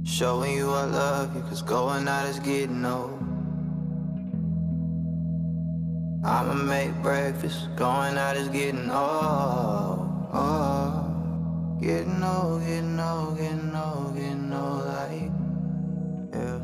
Showing you I love you, cause going out is getting old. I'ma make breakfast, going out is getting old. Oh, getting old, getting old, getting old, getting old, like, yeah.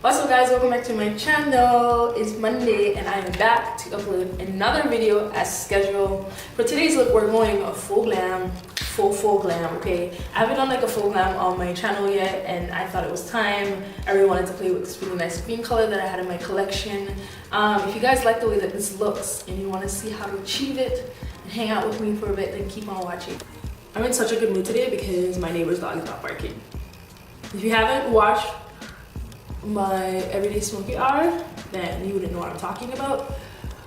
What's up guys, welcome back to my channel. It's Monday and I am back to upload another video as scheduled. For today's look, we're going a full glam, full glam, okay? I haven't done like a full glam on my channel yet and I thought it was time. I really wanted to play with this really nice green color that I had in my collection. If you guys like the way that this looks and you want to see how to achieve it and hang out with me for a bit, then keep on watching. I'm in such a good mood today because my neighbor's dog is not barking. If you haven't watched my everyday Smokey hour, then you wouldn't know what I'm talking about.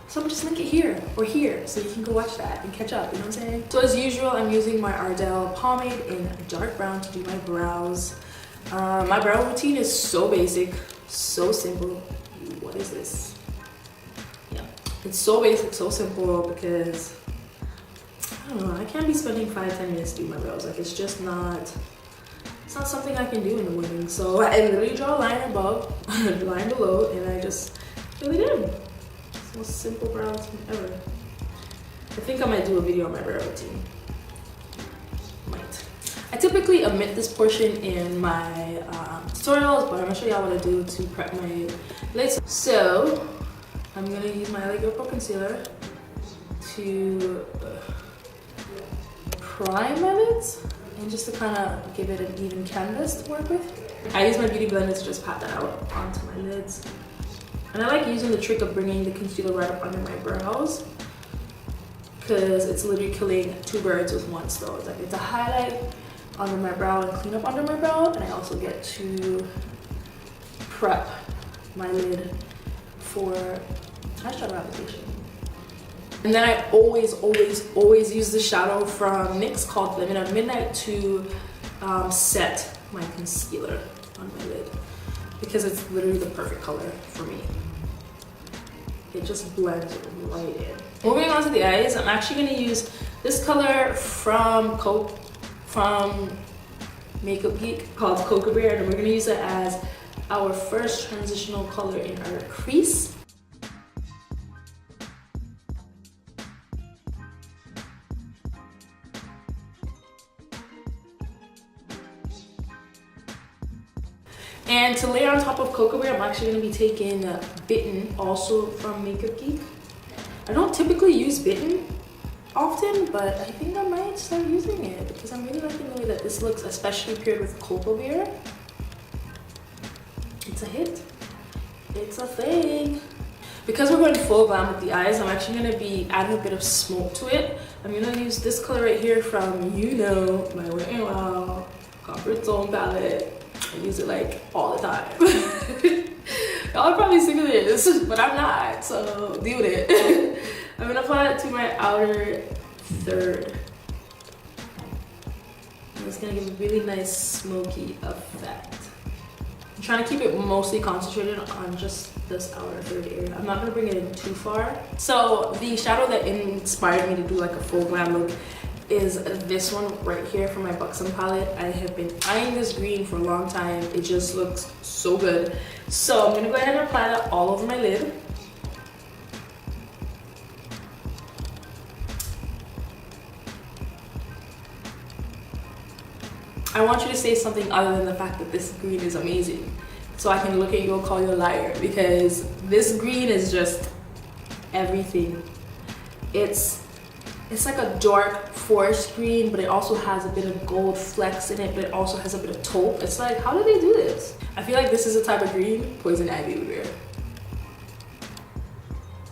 So I'm just link it here or here so you can go watch that and catch up, you know what I'm saying? So as usual, I'm using my Ardell pomade in dark brown to do my brows. My brow routine is so basic, so simple. What is this? Yeah, it's so basic, so simple because I don't know, I can't be spending 5-10 minutes doing my brows. Like it's just not, it's not something I can do in the morning. So I literally draw a line above, a line below, and I just fill it in. It's the most simple brow routine ever. I think I might do a video on my brow routine. Might. I typically omit this portion in my tutorials, but I'm gonna show y'all what I do to prep my lids. So I'm gonna use my NanaCoco concealer to prime my lids and just to kind of give it an even canvas to work with. I use my beauty blender to just pat that out onto my lids. And I like using the trick of bringing the concealer right up under my brows because it's literally killing two birds with one stone. It's like it's a highlight under my brow and clean up under my brow, and I also get to prep my lid for eyeshadow application. And then I always use the shadow from NYX called Lemon at Midnight to set my concealer on my lid because it's literally the perfect color for me. It just blends right in. Moving on to the eyes, I'm actually going to use this color from Makeup Geek called COVERGIRL, and we're going to use it as our first transitional color in our crease. And to layer on top of COVERGIRL, I'm actually going to be taking Bitten, also from Makeup Geek. I don't typically use Bitten often, but I think I might start using it because I'm really liking the way that this looks, especially paired with COVERGIRL. It's a hit. It's a thing. Because we're going full glam with the eyes, I'm actually going to be adding a bit of smoke to it. I'm going to use this color right here from, you know, my WetnWild Comfort Zone palette. I use it like all the time. Y'all are probably sick of this, but I'm not, so deal with it. I'm gonna apply it to my outer third. And it's gonna give a really nice smoky effect. I'm trying to keep it mostly concentrated on just this outer third area. I'm not gonna bring it in too far. So the shadow that inspired me to do like a full glam look is this one right here from my Buxom palette. I have been eyeing this green for a long time. It just looks so good. So I'm gonna go ahead and apply that all over my lid. I want you to say something other than the fact that this green is amazing, so I can look at you and call you a liar, because this green is just everything. It's like a dark forest green, but it also has a bit of gold flecks in it, but it also has a bit of taupe. It's like, how do they do this? I feel like this is a type of green Poison Ivy would wear.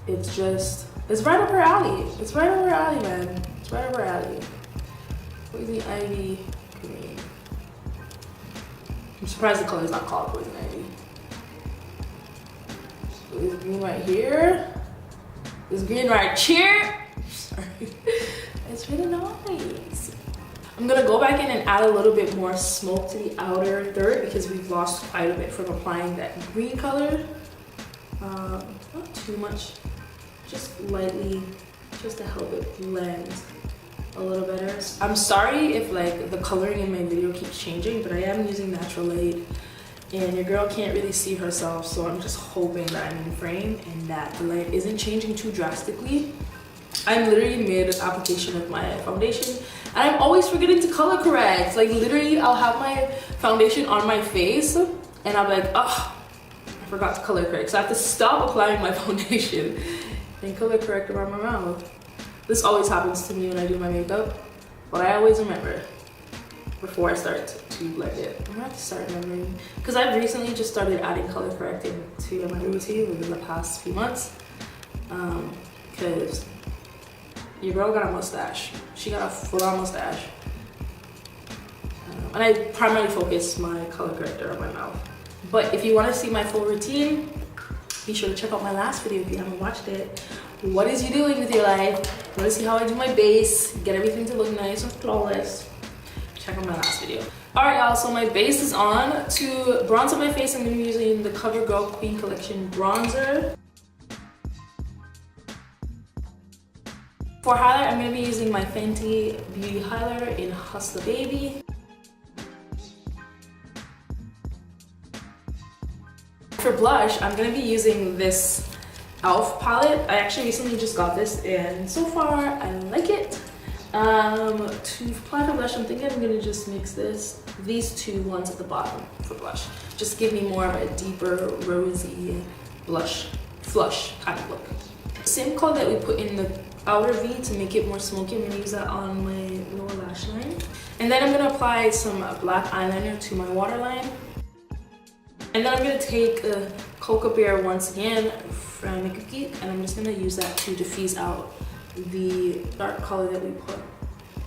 It's just, it's right up her alley. It's right up her alley, man. It's right up her alley. Poison Ivy green. I'm surprised the color is not called Poison Ivy. So this green right here. This green right here. Sorry. It's really nice. I'm gonna go back in and add a little bit more smoke to the outer third because we've lost quite a bit from applying that green color. Not too much, just lightly, just to help it blend a little better. I'm sorry if like the coloring in my video keeps changing, but I am using natural light and your girl can't really see herself, so I'm just hoping that I'm in frame and that the light isn't changing too drastically. I'm literally mid application of my foundation and I'm always forgetting to color correct. Like literally I'll have my foundation on my face and I'm like, oh, I forgot to color correct. So I have to stop applying my foundation and color correct around my mouth. This always happens to me when I do my makeup, but I always remember before I start to blend it. I'm gonna have to start remembering because I've recently just started adding color correcting to my routine within the past few months. Because your girl got a mustache. She got a full-on mustache. And I primarily focus my color corrector on my mouth. But if you want to see my full routine, be sure to check out my last video if you haven't watched it. What is you doing with your life? You want to see how I do my base, get everything to look nice and flawless? Check out my last video. Alright y'all, so my base is on. To bronze up my face, I'm going to be using the COVERGIRL Queen Collection bronzer. For highlight, I'm going to be using my Fenty Beauty Highlighter in Hustler Baby. For blush, I'm going to be using this e.l.f. palette. I actually recently just got this and so far I like it. To apply the blush, I'm thinking I'm going to just mix these two ones at the bottom for blush. Just give me more of a deeper rosy blush, flush kind of look. Same color that we put in the outer V to make it more smoky, I'm going to use that on my lower lash line. And then I'm going to apply some black eyeliner to my waterline. And then I'm going to take a Cocoa Bear once again from Geek, and I'm just going to use that to diffuse out the dark color that we put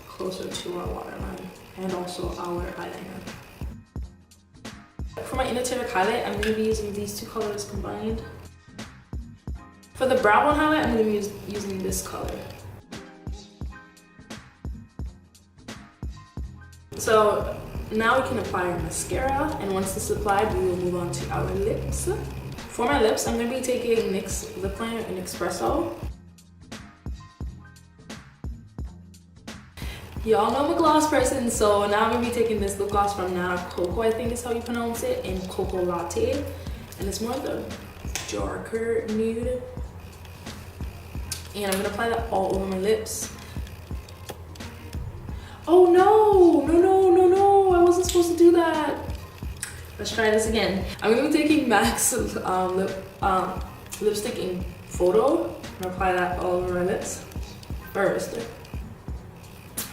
closer to our waterline and also our eyeliner. For my inner tear highlight, I'm going to be using these two colors combined. For the brow bone highlight, I'm going to be using this color. So now we can apply our mascara, and once this is applied, we will move on to our lips. For my lips, I'm going to be taking NYX lip liner in Espresso. Y'all know I'm a gloss person, so now I'm going to be taking this lip gloss from NanaCoco, I think is how you pronounce it, in Cocoa Latte. And it's more of the darker nude. And I'm going to apply that all over my lips. Oh no, no, I wasn't supposed to do that. Let's try this again. I'm going to be taking MAC's lipstick in Photo. I'm going to apply that all over my lips first.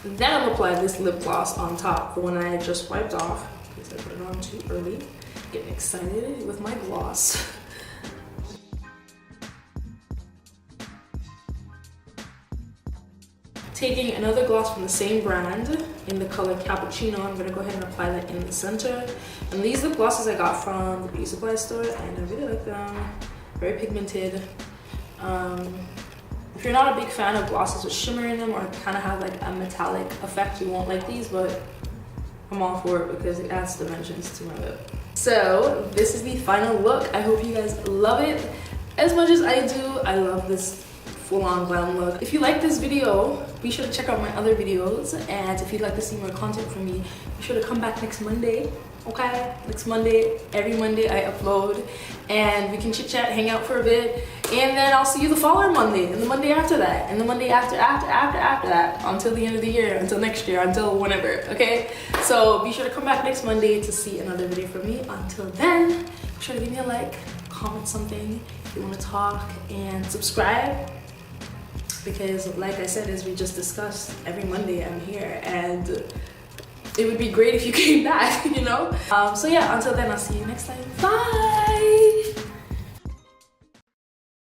Then I'm going to apply this lip gloss on top, the one I just wiped off because I put it on too early. Getting excited with my gloss. Taking another gloss from the same brand in the color Cappuccino, I'm going to go ahead and apply that in the center. And these are the glosses I got from the beauty supply store and I really like them. Very pigmented. If you're not a big fan of glosses with shimmer in them or kind of have like a metallic effect, you won't like these, but I'm all for it because it adds dimensions to my lip. So this is the final look. I hope you guys love it as much as I do. I love this full-on glam look. If you like this video, be sure to check out my other videos, and if you'd like to see more content from me, be sure to come back next Monday. Okay, next Monday, every Monday I upload, and we can chit chat, hang out for a bit, and then I'll see you the following Monday, and the Monday after that, and the Monday after that, until the end of the year, until next year, until whenever. Okay, so be sure to come back next Monday to see another video from me. Until then, be sure to give me a like, comment something if you want to talk, and subscribe. Because like I said, as we just discussed, every Monday I'm here and it would be great if you came back, you know? So yeah, until then, I'll see you next time. Bye!